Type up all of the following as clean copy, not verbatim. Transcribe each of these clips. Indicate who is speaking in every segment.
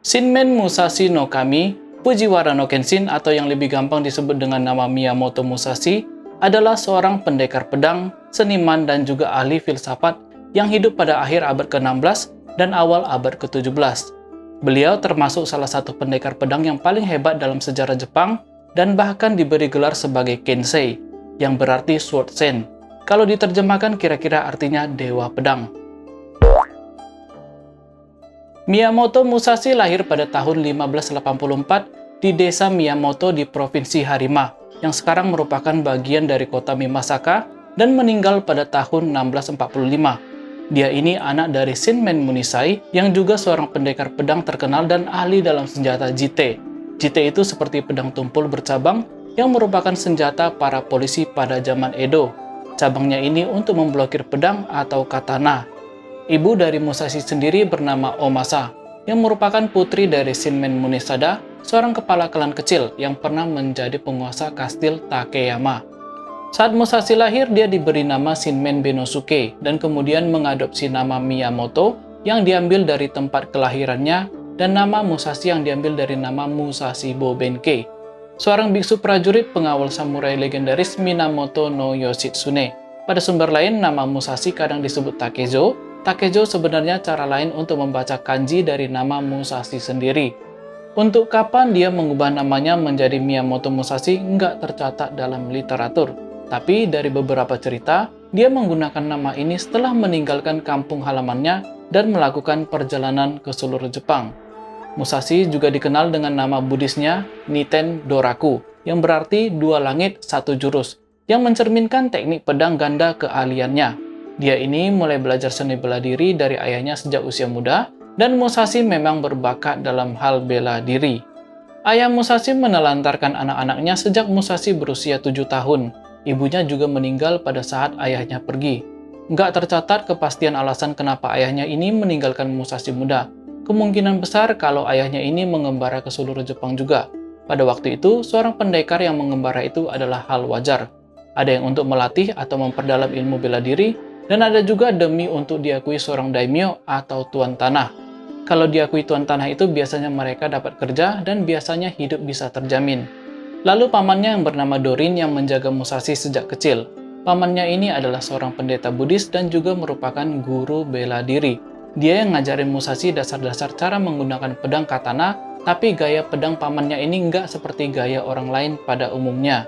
Speaker 1: Shinmen Musashi no Kami, Fujiwara no Kenshin atau yang lebih gampang disebut dengan nama Miyamoto Musashi adalah seorang pendekar pedang, seniman dan juga ahli filsafat yang hidup pada akhir abad ke-16 dan awal abad ke-17. Beliau termasuk salah satu pendekar pedang yang paling hebat dalam sejarah Jepang dan bahkan diberi gelar sebagai Kensei, yang berarti Swordsman. Kalau diterjemahkan kira-kira artinya dewa pedang. Miyamoto Musashi lahir pada tahun 1584 di desa Miyamoto di Provinsi Harima, yang sekarang merupakan bagian dari kota Mimasaka, dan meninggal pada tahun 1645. Dia ini anak dari Shinmen Munisai, yang juga seorang pendekar pedang terkenal dan ahli dalam senjata jite. Jite itu seperti pedang tumpul bercabang, yang merupakan senjata para polisi pada zaman Edo. Cabangnya ini untuk memblokir pedang atau katana. Ibu dari Musashi sendiri bernama Omasa, yang merupakan putri dari Shinmen Munisada, seorang kepala klan kecil yang pernah menjadi penguasa kastil Takeyama. Saat Musashi lahir, dia diberi nama Shinmen Benosuke dan kemudian mengadopsi nama Miyamoto yang diambil dari tempat kelahirannya dan nama Musashi yang diambil dari nama Musashi Bobenke, seorang biksu prajurit pengawal samurai legendaris Minamoto no Yoshitsune. Pada sumber lain, nama Musashi kadang disebut Takezo. Takezo sebenarnya cara lain untuk membaca kanji dari nama Musashi sendiri. Untuk kapan dia mengubah namanya menjadi Miyamoto Musashi nggak tercatat dalam literatur. Tapi dari beberapa cerita, dia menggunakan nama ini setelah meninggalkan kampung halamannya dan melakukan perjalanan ke seluruh Jepang. Musashi juga dikenal dengan nama Buddhisnya Niten Doraku, yang berarti dua langit, satu jurus, yang mencerminkan teknik pedang ganda keahliannya. Dia ini mulai belajar seni bela diri dari ayahnya sejak usia muda, dan Musashi memang berbakat dalam hal bela diri. Ayah Musashi menelantarkan anak-anaknya sejak Musashi berusia 7 tahun. Ibunya juga meninggal pada saat ayahnya pergi. Nggak tercatat kepastian alasan kenapa ayahnya ini meninggalkan Musashi muda. Kemungkinan besar kalau ayahnya ini mengembara ke seluruh Jepang juga. Pada waktu itu, seorang pendekar yang mengembara itu adalah hal wajar. Ada yang untuk melatih atau memperdalam ilmu bela diri, dan ada juga demi untuk diakui seorang daimyo atau tuan tanah. Kalau diakui tuan tanah itu biasanya mereka dapat kerja dan biasanya hidup bisa terjamin. Lalu pamannya yang bernama Dorin yang menjaga Musashi sejak kecil. Pamannya ini adalah seorang pendeta Buddhis dan juga merupakan guru bela diri. Dia yang ngajarin Musashi dasar-dasar cara menggunakan pedang katana, tapi gaya pedang pamannya ini nggak seperti gaya orang lain pada umumnya.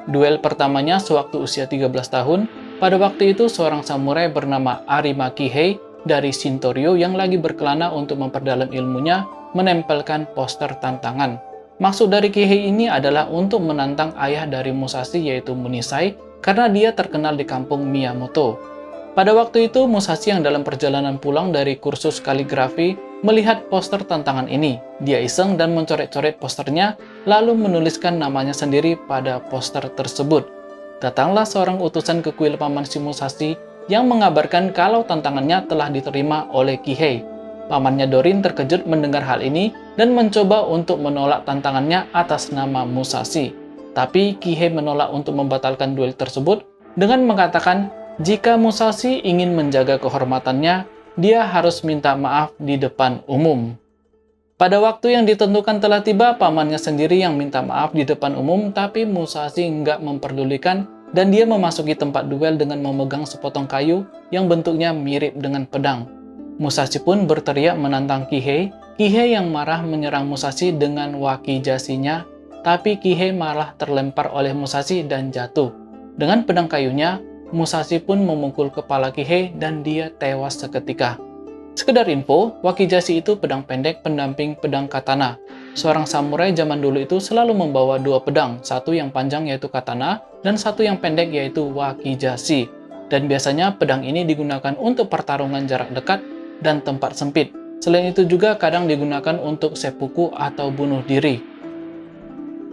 Speaker 1: Duel pertamanya sewaktu usia 13 tahun, pada waktu itu seorang samurai bernama Arima Kihei dari Shintoryu yang lagi berkelana untuk memperdalam ilmunya menempelkan poster tantangan. Maksud dari Kihei ini adalah untuk menantang ayah dari Musashi yaitu Munisai karena dia terkenal di kampung Miyamoto. Pada waktu itu Musashi yang dalam perjalanan pulang dari kursus kaligrafi melihat poster tantangan ini. Dia iseng dan mencoret-coret posternya lalu menuliskan namanya sendiri pada poster tersebut. Datanglah seorang utusan ke kuil paman si Musashi yang mengabarkan kalau tantangannya telah diterima oleh Kihei. Pamannya Dorin terkejut mendengar hal ini dan mencoba untuk menolak tantangannya atas nama Musashi. Tapi Kihei menolak untuk membatalkan duel tersebut dengan mengatakan jika Musashi ingin menjaga kehormatannya, dia harus minta maaf di depan umum. Pada waktu yang ditentukan telah tiba, pamannya sendiri yang minta maaf di depan umum, tapi Musashi nggak memperdulikan dan dia memasuki tempat duel dengan memegang sepotong kayu yang bentuknya mirip dengan pedang. Musashi pun berteriak menantang Kihei. Kihei yang marah menyerang Musashi dengan wakijashinya, tapi Kihei malah terlempar oleh Musashi dan jatuh. Dengan pedang kayunya, Musashi pun memukul kepala Kihei dan dia tewas seketika. Sekedar info, wakizashi itu pedang pendek pendamping pedang katana. Seorang samurai zaman dulu itu selalu membawa dua pedang, satu yang panjang yaitu katana, dan satu yang pendek yaitu wakizashi. Dan biasanya pedang ini digunakan untuk pertarungan jarak dekat dan tempat sempit. Selain itu juga kadang digunakan untuk seppuku atau bunuh diri.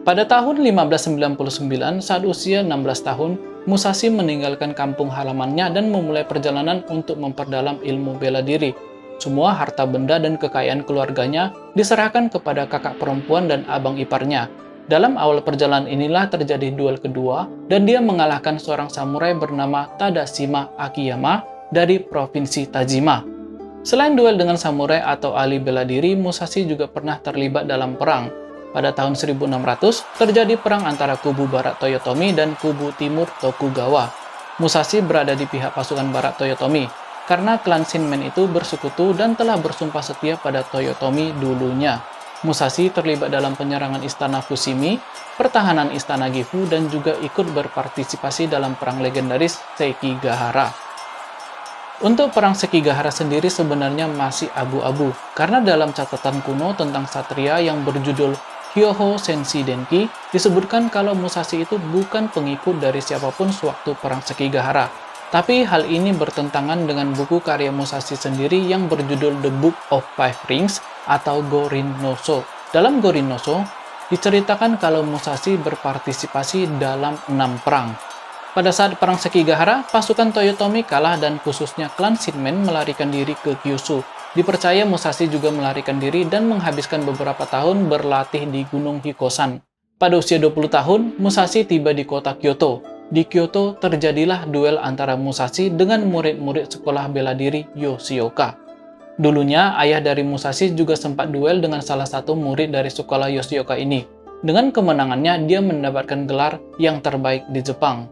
Speaker 1: Pada tahun 1599, saat usia 16 tahun, Musashi meninggalkan kampung halamannya dan memulai perjalanan untuk memperdalam ilmu bela diri. Semua harta benda dan kekayaan keluarganya diserahkan kepada kakak perempuan dan abang iparnya. Dalam awal perjalanan inilah terjadi duel kedua dan dia mengalahkan seorang samurai bernama Tadashima Akiyama dari Provinsi Tajima. Selain duel dengan samurai atau ahli bela diri, Musashi juga pernah terlibat dalam perang. Pada tahun 1600, terjadi perang antara kubu barat Toyotomi dan kubu timur Tokugawa. Musashi berada di pihak pasukan barat Toyotomi, karena klan Shinmen itu bersekutu dan telah bersumpah setia pada Toyotomi dulunya. Musashi terlibat dalam penyerangan istana Fushimi, pertahanan istana Gifu, dan juga ikut berpartisipasi dalam perang legendaris Sekigahara. Untuk perang Sekigahara sendiri sebenarnya masih abu-abu, karena dalam catatan kuno tentang satria yang berjudul Hyoho Senshi Denki, disebutkan kalau Musashi itu bukan pengikut dari siapapun sewaktu perang Sekigahara. Tapi hal ini bertentangan dengan buku karya Musashi sendiri yang berjudul The Book of Five Rings atau Gorin no Sho. Dalam Gorin no Sho, diceritakan kalau Musashi berpartisipasi dalam 6 perang. Pada saat perang Sekigahara, pasukan Toyotomi kalah dan khususnya klan Shinmen melarikan diri ke Kyushu. Dipercaya Musashi juga melarikan diri dan menghabiskan beberapa tahun berlatih di Gunung Hikosan. Pada usia 20 tahun, Musashi tiba di kota Kyoto. Di Kyoto terjadilah duel antara Musashi dengan murid-murid sekolah bela diri Yoshioka. Dulunya, ayah dari Musashi juga sempat duel dengan salah satu murid dari sekolah Yoshioka ini. Dengan kemenangannya, dia mendapatkan gelar yang terbaik di Jepang.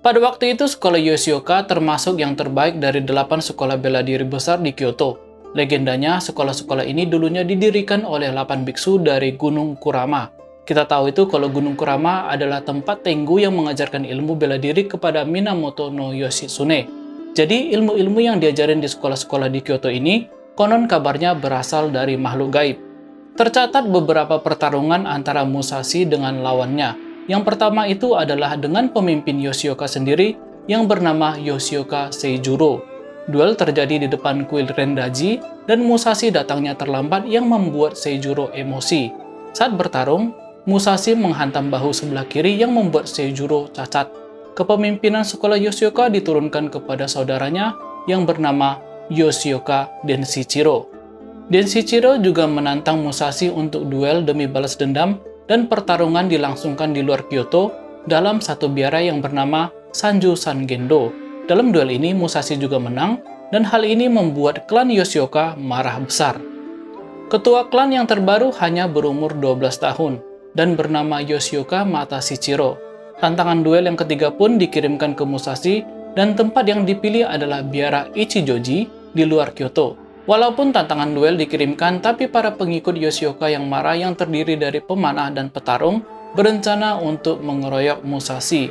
Speaker 1: Pada waktu itu, sekolah Yoshioka termasuk yang terbaik dari 8 sekolah bela diri besar di Kyoto. Legendanya, sekolah-sekolah ini dulunya didirikan oleh 8 biksu dari Gunung Kurama. Kita tahu itu kalau Gunung Kurama adalah tempat Tengu yang mengajarkan ilmu bela diri kepada Minamoto no Yoshitsune. Jadi, ilmu-ilmu yang diajarin di sekolah-sekolah di Kyoto ini, konon kabarnya berasal dari makhluk gaib. Tercatat beberapa pertarungan antara Musashi dengan lawannya. Yang pertama itu adalah dengan pemimpin Yoshioka sendiri yang bernama Yoshioka Seijuro. Duel terjadi di depan kuil Rendaji dan Musashi datangnya terlambat yang membuat Seijuro emosi. Saat bertarung, Musashi menghantam bahu sebelah kiri yang membuat Seijuro cacat. Kepemimpinan sekolah Yoshioka diturunkan kepada saudaranya yang bernama Yoshioka Denshichiro. Denshichiro juga menantang Musashi untuk duel demi balas dendam dan pertarungan dilangsungkan di luar Kyoto dalam satu biara yang bernama Sanju Sangendo. Dalam duel ini, Musashi juga menang, dan hal ini membuat klan Yoshioka marah besar. Ketua klan yang terbaru hanya berumur 12 tahun, dan bernama Yoshioka Matashiro. Tantangan duel yang ketiga pun dikirimkan ke Musashi, dan tempat yang dipilih adalah biara Ichijoji di luar Kyoto. Walaupun tantangan duel dikirimkan, tapi para pengikut Yoshioka yang marah yang terdiri dari pemanah dan petarung berencana untuk mengeroyok Musashi.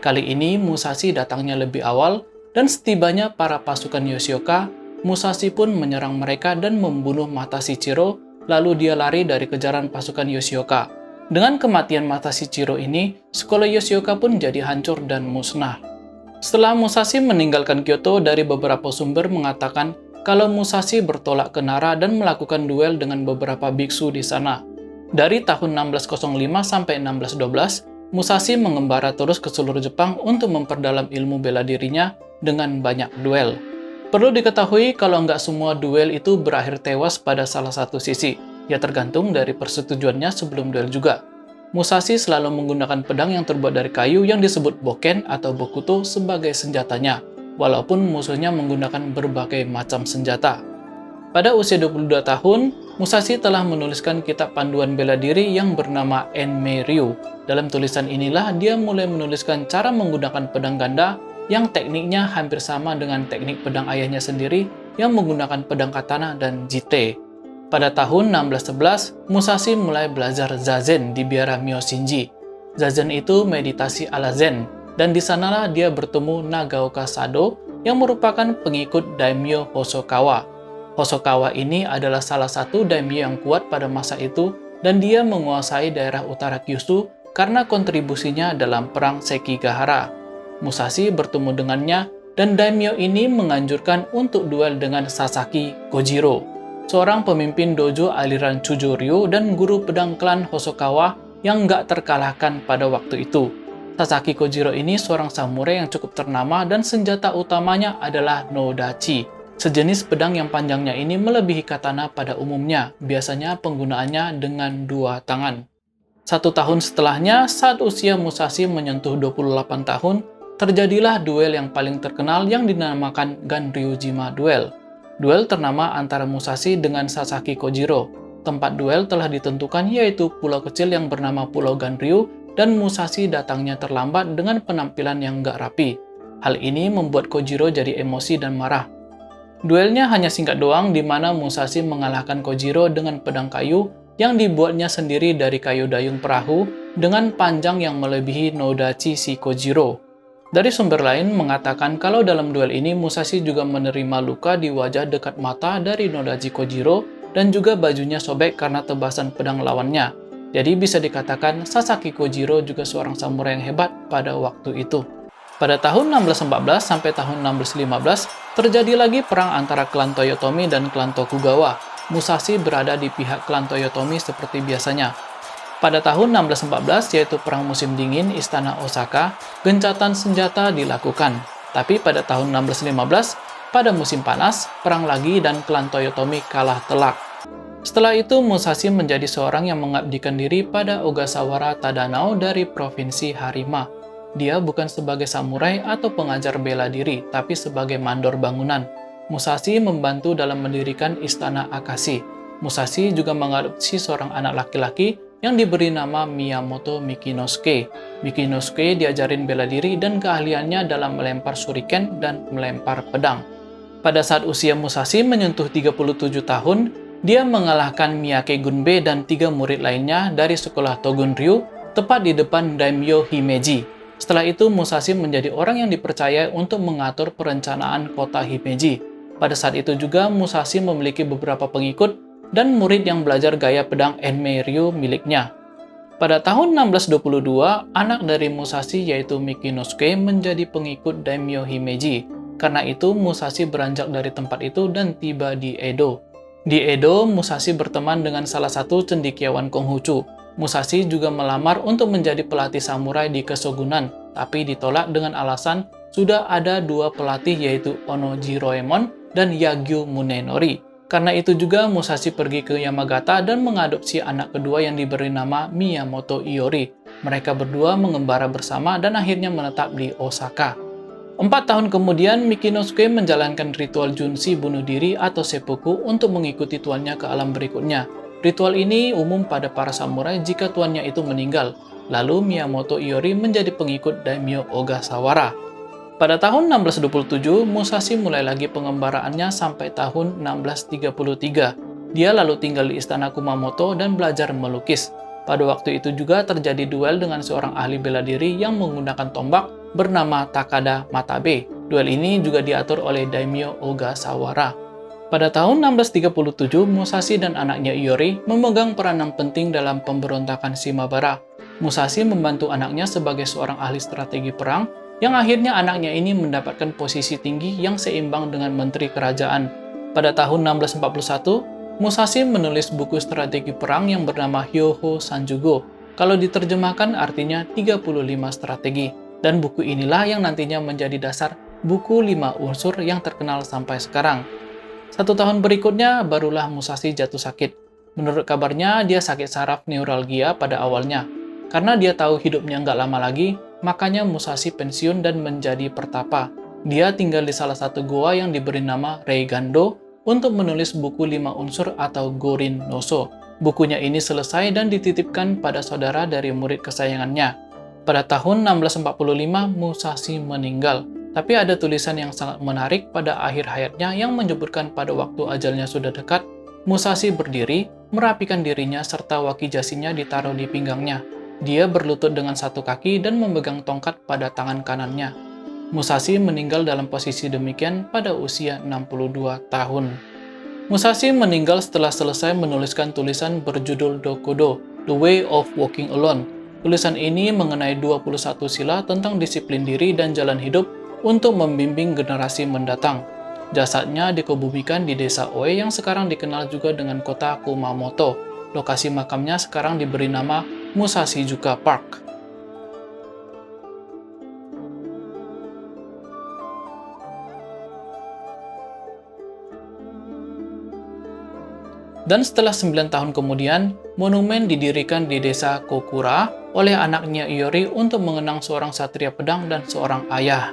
Speaker 1: Kali ini Musashi datangnya lebih awal, dan setibanya para pasukan Yoshioka, Musashi pun menyerang mereka dan membunuh Matashiro, lalu dia lari dari kejaran pasukan Yoshioka. Dengan kematian Matashiro ini, sekolah Yoshioka pun jadi hancur dan musnah. Setelah Musashi meninggalkan Kyoto, dari beberapa sumber mengatakan kalau Musashi bertolak ke Nara dan melakukan duel dengan beberapa biksu di sana. Dari tahun 1605 sampai 1612, Musashi mengembara terus ke seluruh Jepang untuk memperdalam ilmu bela dirinya dengan banyak duel. Perlu diketahui kalau nggak semua duel itu berakhir tewas pada salah satu sisi, ya tergantung dari persetujuannya sebelum duel juga. Musashi selalu menggunakan pedang yang terbuat dari kayu yang disebut boken atau bokuto sebagai senjatanya, walaupun musuhnya menggunakan berbagai macam senjata. Pada usia 22 tahun, Musashi telah menuliskan kitab panduan bela diri yang bernama Enmei Ryu. Dalam tulisan inilah dia mulai menuliskan cara menggunakan pedang ganda yang tekniknya hampir sama dengan teknik pedang ayahnya sendiri yang menggunakan pedang katana dan jite. Pada tahun 1611, Musashi mulai belajar Zazen di biara Myoshinji. Zazen itu meditasi ala Zen, dan di sanalah dia bertemu Nagaoka Sado yang merupakan pengikut Daimyo Hosokawa. Hosokawa ini adalah salah satu daimyo yang kuat pada masa itu, dan dia menguasai daerah utara Kyushu karena kontribusinya dalam perang Sekigahara. Musashi bertemu dengannya, dan daimyo ini menganjurkan untuk duel dengan Sasaki Kojiro, seorang pemimpin dojo aliran Chujoryu dan guru pedang klan Hosokawa yang nggak terkalahkan pada waktu itu. Sasaki Kojiro ini seorang samurai yang cukup ternama dan senjata utamanya adalah Nodachi, sejenis pedang yang panjangnya ini melebihi katana pada umumnya, biasanya penggunaannya dengan 2 tangan. 1 tahun setelahnya, saat usia Musashi menyentuh 28 tahun, terjadilah duel yang paling terkenal yang dinamakan Ganryujima Duel. Duel ternama antara Musashi dengan Sasaki Kojiro. Tempat duel telah ditentukan yaitu pulau kecil yang bernama Pulau Ganryu, dan Musashi datangnya terlambat dengan penampilan yang gak rapi. Hal ini membuat Kojiro jadi emosi dan marah. Duelnya hanya singkat doang, di mana Musashi mengalahkan Kojiro dengan pedang kayu yang dibuatnya sendiri dari kayu dayung perahu dengan panjang yang melebihi Nodachi si Kojiro. Dari sumber lain mengatakan kalau dalam duel ini Musashi juga menerima luka di wajah dekat mata dari Nodachi Kojiro dan juga bajunya sobek karena tebasan pedang lawannya. Jadi bisa dikatakan Sasaki Kojiro juga seorang samurai yang hebat pada waktu itu. Pada tahun 1614 sampai tahun 1615 terjadi lagi perang antara klan Toyotomi dan klan Tokugawa. Musashi berada di pihak klan Toyotomi seperti biasanya. Pada tahun 1614, yaitu Perang Musim Dingin Istana Osaka, gencatan senjata dilakukan. Tapi pada tahun 1615, pada musim panas, perang lagi dan klan Toyotomi kalah telak. Setelah itu, Musashi menjadi seorang yang mengabdikan diri pada Ogasawara Tadanao dari Provinsi Harima. Dia bukan sebagai samurai atau pengajar bela diri, tapi sebagai mandor bangunan. Musashi membantu dalam mendirikan Istana Akashi. Musashi juga mengadopsi seorang anak laki-laki yang diberi nama Miyamoto Mikinosuke. Mikinosuke diajarin bela diri dan keahliannya dalam melempar shuriken dan melempar pedang. Pada saat usia Musashi menyentuh 37 tahun, dia mengalahkan Miyake Gunbe dan 3 murid lainnya dari sekolah Togunryu, tepat di depan Daimyo Himeji. Setelah itu, Musashi menjadi orang yang dipercaya untuk mengatur perencanaan kota Himeji. Pada saat itu juga, Musashi memiliki beberapa pengikut dan murid yang belajar gaya pedang Enmei-ryu miliknya. Pada tahun 1622, anak dari Musashi yaitu Mikinosuke menjadi pengikut Daimyo Himeji. Karena itu, Musashi beranjak dari tempat itu dan tiba di Edo. Di Edo, Musashi berteman dengan salah satu cendekiawan Konghucu. Musashi juga melamar untuk menjadi pelatih samurai di Kesogunan, tapi ditolak dengan alasan sudah ada 2 pelatih yaitu Ono Jiroemon dan Yagyu Munenori. Karena itu juga Musashi pergi ke Yamagata dan mengadopsi anak kedua yang diberi nama Miyamoto Iori. Mereka berdua mengembara bersama dan akhirnya menetap di Osaka. 4 tahun kemudian, Mikinosuke menjalankan ritual Junshi bunuh diri atau seppuku untuk mengikuti tuannya ke alam berikutnya. Ritual ini umum pada para samurai jika tuannya itu meninggal. Lalu Miyamoto Iori menjadi pengikut Daimyo Ogasawara. Pada tahun 1627, Musashi mulai lagi pengembaraannya sampai tahun 1633. Dia lalu tinggal di istana Kumamoto dan belajar melukis. Pada waktu itu juga terjadi duel dengan seorang ahli bela diri yang menggunakan tombak bernama Takada Matabe. Duel ini juga diatur oleh Daimyo Ogasawara. Pada tahun 1637, Musashi dan anaknya Iori memegang peranan penting dalam pemberontakan Shimabara. Musashi membantu anaknya sebagai seorang ahli strategi perang, yang akhirnya anaknya ini mendapatkan posisi tinggi yang seimbang dengan menteri kerajaan. Pada tahun 1641, Musashi menulis buku strategi perang yang bernama Hyoho Sanjugo. Kalau diterjemahkan artinya 35 strategi. Dan buku inilah yang nantinya menjadi dasar buku 5 unsur yang terkenal sampai sekarang. 1 tahun berikutnya, barulah Musashi jatuh sakit. Menurut kabarnya, dia sakit saraf neuralgia pada awalnya. Karena dia tahu hidupnya nggak lama lagi, makanya Musashi pensiun dan menjadi pertapa. Dia tinggal di salah satu goa yang diberi nama Reigando untuk menulis buku 5 unsur atau Gorin Noso. Bukunya ini selesai dan dititipkan pada saudara dari murid kesayangannya. Pada tahun 1645, Musashi meninggal. Tapi ada tulisan yang sangat menarik pada akhir hayatnya yang menyebutkan pada waktu ajalnya sudah dekat, Musashi berdiri, merapikan dirinya serta wakijasinya ditaruh di pinggangnya. Dia berlutut dengan satu kaki dan memegang tongkat pada tangan kanannya. Musashi meninggal dalam posisi demikian pada usia 62 tahun. Musashi meninggal setelah selesai menuliskan tulisan berjudul Dokudo, The Way of Walking Alone. Tulisan ini mengenai 21 sila tentang disiplin diri dan jalan hidup untuk membimbing generasi mendatang. Jasadnya dikebumikan di desa Oe yang sekarang dikenal juga dengan kota Kumamoto. Lokasi makamnya sekarang diberi nama Musashijuka Park. Dan setelah 9 tahun kemudian, monumen didirikan di desa Kokura oleh anaknya Iori untuk mengenang seorang satria pedang dan seorang ayah.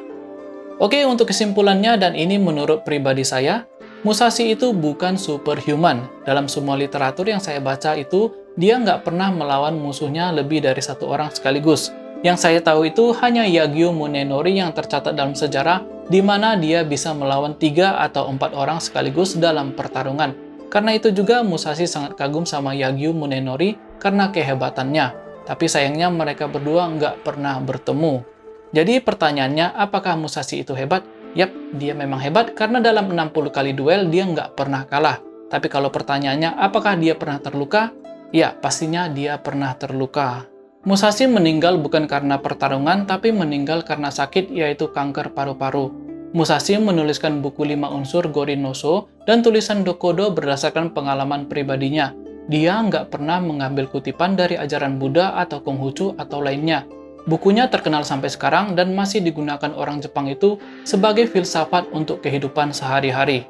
Speaker 1: Oke, untuk kesimpulannya, dan ini menurut pribadi saya, Musashi itu bukan superhuman. Dalam semua literatur yang saya baca itu, dia nggak pernah melawan musuhnya lebih dari satu orang sekaligus. Yang saya tahu itu hanya Yagyu Munenori yang tercatat dalam sejarah, di mana dia bisa melawan 3 atau 4 orang sekaligus dalam pertarungan. Karena itu juga Musashi sangat kagum sama Yagyu Munenori karena kehebatannya. Tapi sayangnya mereka berdua nggak pernah bertemu. Jadi pertanyaannya, apakah Musashi itu hebat? Yap, dia memang hebat karena dalam 60 kali duel dia nggak pernah kalah. Tapi kalau pertanyaannya, apakah dia pernah terluka? Ya, pastinya dia pernah terluka. Musashi meninggal bukan karena pertarungan, tapi meninggal karena sakit, yaitu kanker paru-paru. Musashi menuliskan buku 5 unsur Gorin no Sho dan tulisan Dokudo berdasarkan pengalaman pribadinya. Dia nggak pernah mengambil kutipan dari ajaran Buddha atau Konghucu atau lainnya. Bukunya terkenal sampai sekarang dan masih digunakan orang Jepang itu sebagai filsafat untuk kehidupan sehari-hari.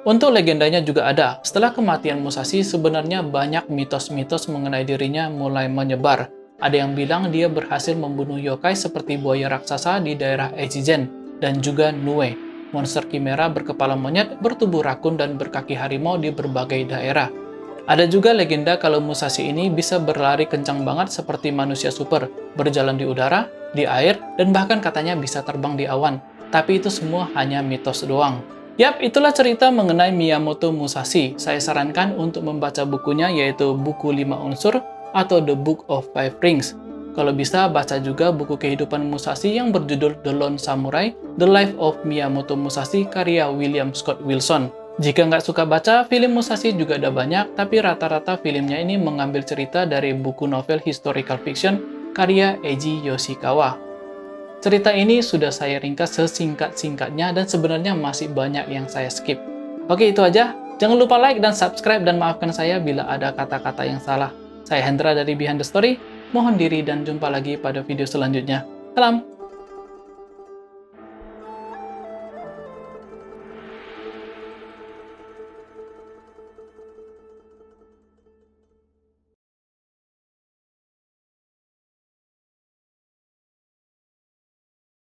Speaker 1: Untuk legendanya juga ada, setelah kematian Musashi sebenarnya banyak mitos-mitos mengenai dirinya mulai menyebar. Ada yang bilang dia berhasil membunuh yokai seperti buaya raksasa di daerah Echizen, dan juga Nue, monster kimera berkepala monyet, bertubuh rakun, dan berkaki harimau di berbagai daerah. Ada juga legenda kalau Musashi ini bisa berlari kencang banget seperti manusia super, berjalan di udara, di air, dan bahkan katanya bisa terbang di awan. Tapi itu semua hanya mitos doang. Yap, itulah cerita mengenai Miyamoto Musashi. Saya sarankan untuk membaca bukunya yaitu buku 5 unsur atau The Book of Five Rings. Kalau bisa, baca juga buku kehidupan Musashi yang berjudul The Lone Samurai, The Life of Miyamoto Musashi karya William Scott Wilson. Jika nggak suka baca, film Musashi juga ada banyak, tapi rata-rata filmnya ini mengambil cerita dari buku novel historical fiction karya Eiji Yoshikawa. Cerita ini sudah saya ringkas sesingkat-singkatnya dan sebenarnya masih banyak yang saya skip. Oke, itu aja. Jangan lupa like dan subscribe dan maafkan saya bila ada kata-kata yang salah. Saya Hendra dari Behind the Story, mohon diri dan jumpa lagi pada video selanjutnya. Salam!